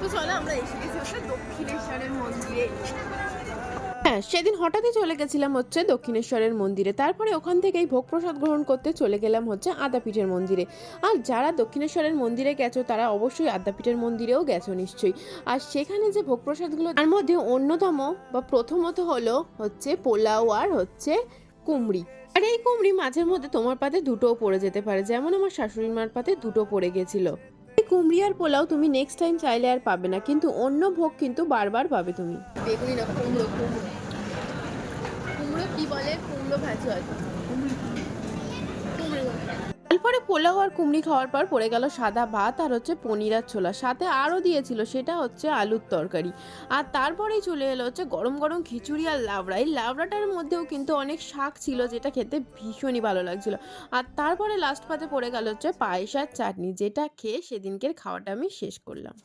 তো চলো আমরা এসে গেছি হচ্ছে দক্ষিণেশ্বরের মন্দিরে। হ্যাঁ, সেদিন হঠাৎই চলে গেছিলাম হচ্ছে দক্ষিণেশ্বরের মন্দিরে। তারপরে ওখান থেকেই ভোগ প্রসাদ গ্রহণ করতে চলে গেলাম হচ্ছে আদ্যাপীঠের মন্দিরে। আর যারা দক্ষিণেশ্বরের মন্দিরে গেছো তারা অবশ্যই আদ্যাপীঠের মন্দিরেও গেছো নিশ্চয়ই। আর সেখানে যে ভোগ প্রসাদগুলো তার মধ্যে অন্যতম বা প্রথমত হলো হচ্ছে পোলাও আর হচ্ছে কুমড়ি। আর এই কুমড়ি মাঝের মধ্যে তোমার পাতে দুটোও পড়ে যেতে পারে, যেমন আমার শাশুড়ি মার পাতে দুটো পড়ে গেছিল। এই কুমড়ি আর পোলাও তুমি নেক্সট টাইম চাইলে আর পাবে না, কিন্তু অন্য ভোগ কিন্তু বারবার পাবে তুমি। বেগুনি না, কুমড়ো কুমড়ো কুমড়ো কি বলে, কুমড়ো ভাজি হয়তো, কুমড়ো। তারপরে পোলাও আর কুমড়ি খাওয়ার পর পড়ে গেল সাদা ভাত আর হচ্ছে পনির আর ছোলা, সাথে আরও দিয়েছিল সেটা হচ্ছে আলুর তরকারি। আর তারপরেই চলে এলো হচ্ছে গরম গরম খিচুড়ি আর লাবড়া। এই লাবড়াটার মধ্যেও কিন্তু অনেক শাক ছিল, যেটা খেতে ভীষণই ভালো লাগছিল। আর তারপরে লাস্ট পাতে পড়ে গেল হচ্ছে পায়েস আর চাটনি, যেটা খেয়ে সেদিনকের খাওয়াটা আমি শেষ করলাম।